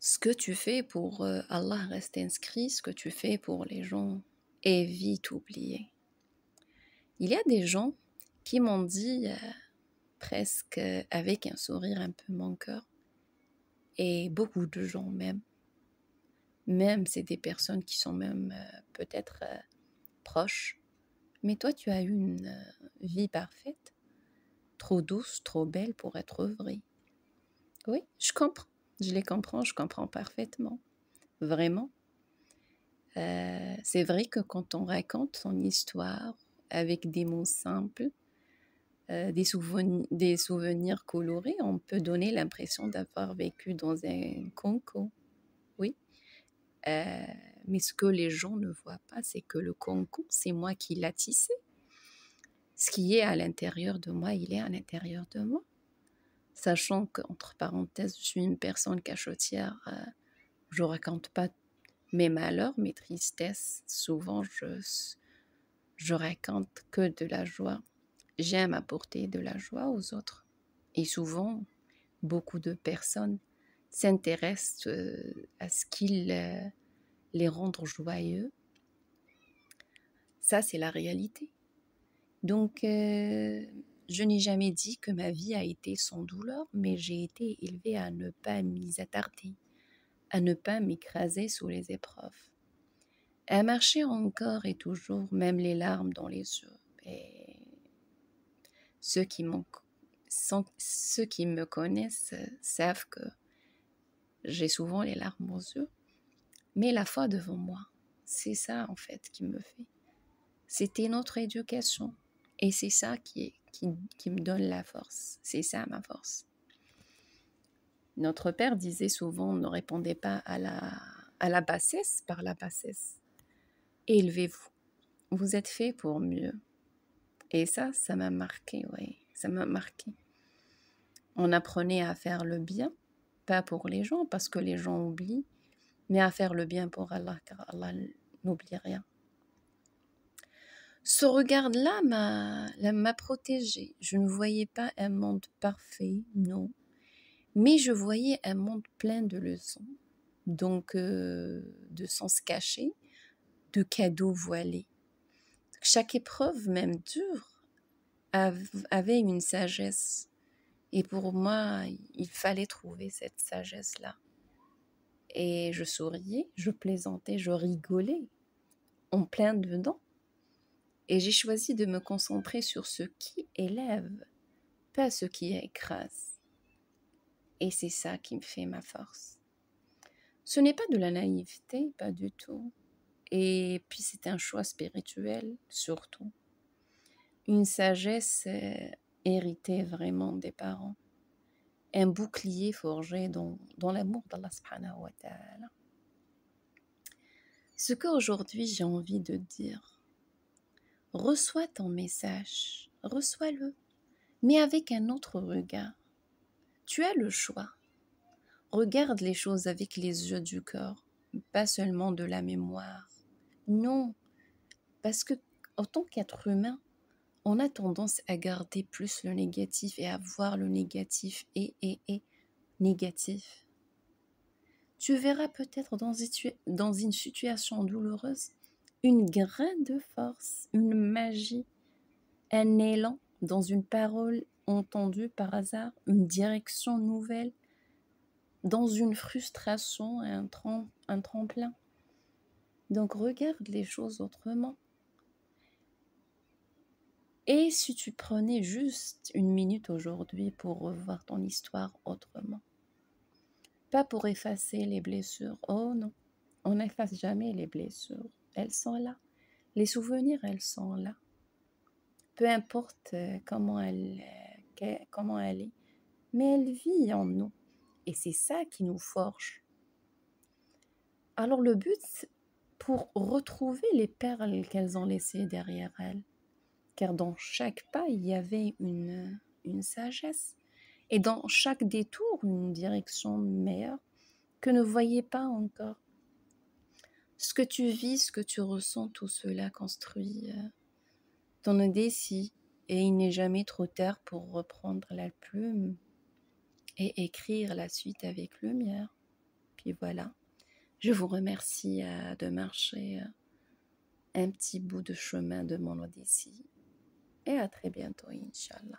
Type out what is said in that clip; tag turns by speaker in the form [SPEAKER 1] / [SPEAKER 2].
[SPEAKER 1] Ce que tu fais pour Allah reste inscrit, ce que tu fais pour les gens est vite oublié. Il y a des gens qui m'ont dit presque avec un sourire un peu moqueur, et beaucoup de gens même c'est des personnes qui sont même peut-être proches, mais toi tu as eu une vie parfaite, trop douce, trop belle pour être vraie. Oui, je comprends, je comprends parfaitement, vraiment. C'est vrai que quand on raconte son histoire avec des mots simples, des souvenirs colorés, on peut donner l'impression d'avoir vécu dans un conco. Oui. Euh, mais ce que les gens ne voient pas, c'est que le conco, c'est moi qui l'ai tissé. Ce qui est à l'intérieur de moi, il est à l'intérieur de moi. Sachant qu'entre parenthèses, je suis une personne cachotière, je ne raconte pas mes malheurs, mes tristesses. Souvent, je raconte que de la joie. J'aime apporter de la joie aux autres. Et souvent, beaucoup de personnes s'intéressent à ce qu'ils les rendent joyeux. Ça, c'est la réalité. Donc, je n'ai jamais dit que ma vie a été sans douleur, mais j'ai été élevée à ne pas m'y attarder, à ne pas m'écraser sous les épreuves, à marcher encore et toujours, même les larmes dans les yeux. Et ceux qui me connaissent savent que j'ai souvent les larmes aux yeux, mais la foi devant moi, c'est ça en fait qui me fait. C'était notre éducation et c'est ça qui me donne la force. C'est ça ma force. Notre père disait souvent, ne répondez pas à la bassesse par la bassesse. Élevez-vous. Vous êtes fait pour mieux. Et ça m'a marqué, oui, ça m'a marqué. On apprenait à faire le bien, pas pour les gens, parce que les gens oublient, mais à faire le bien pour Allah, car Allah n'oublie rien. Ce regard-là m'a protégée. Je ne voyais pas un monde parfait, non, mais je voyais un monde plein de leçons, donc de sens cachés, de cadeaux voilés. Chaque épreuve, même dure, avait une sagesse. Et pour moi, il fallait trouver cette sagesse-là. Et je souriais, je plaisantais, je rigolais, en plein dedans. Et j'ai choisi de me concentrer sur ce qui élève, pas ce qui écrase. Et c'est ça qui me fait ma force. Ce n'est pas de la naïveté, pas du tout. Et puis c'est un choix spirituel, surtout. Une sagesse héritée vraiment des parents. Un bouclier forgé dans l'amour d'Allah subhanahu wa ta'ala. Ce qu'aujourd'hui j'ai envie de dire, reçois ton message, reçois-le, mais avec un autre regard. Tu as le choix. Regarde les choses avec les yeux du cœur, pas seulement de la mémoire. Non, parce que en tant qu'être humain, on a tendance à garder plus le négatif et à voir le négatif et négatif. Tu verras peut-être dans une situation douloureuse une graine de force, une magie, un élan dans une parole entendue par hasard, une direction nouvelle, dans une frustration, un tremplin. Donc regarde les choses autrement. Et si tu prenais juste une minute aujourd'hui pour revoir ton histoire autrement, pas pour effacer les blessures, oh non, on n'efface jamais les blessures, elles sont là. Les souvenirs, elles sont là. Peu importe comment elle est, mais elle vit en nous. Et c'est ça qui nous forge. Alors le but, pour retrouver les perles qu'elles ont laissées derrière elles, car dans chaque pas, il y avait une sagesse, et dans chaque détour, une direction meilleure que ne voyait pas encore. Ce que tu vis, ce que tu ressens, tout cela construit ton indécis, et il n'est jamais trop tard pour reprendre la plume et écrire la suite avec lumière. Puis voilà. Je vous remercie de marcher un petit bout de chemin de mon Odyssée. Et à très bientôt, Inch'Allah.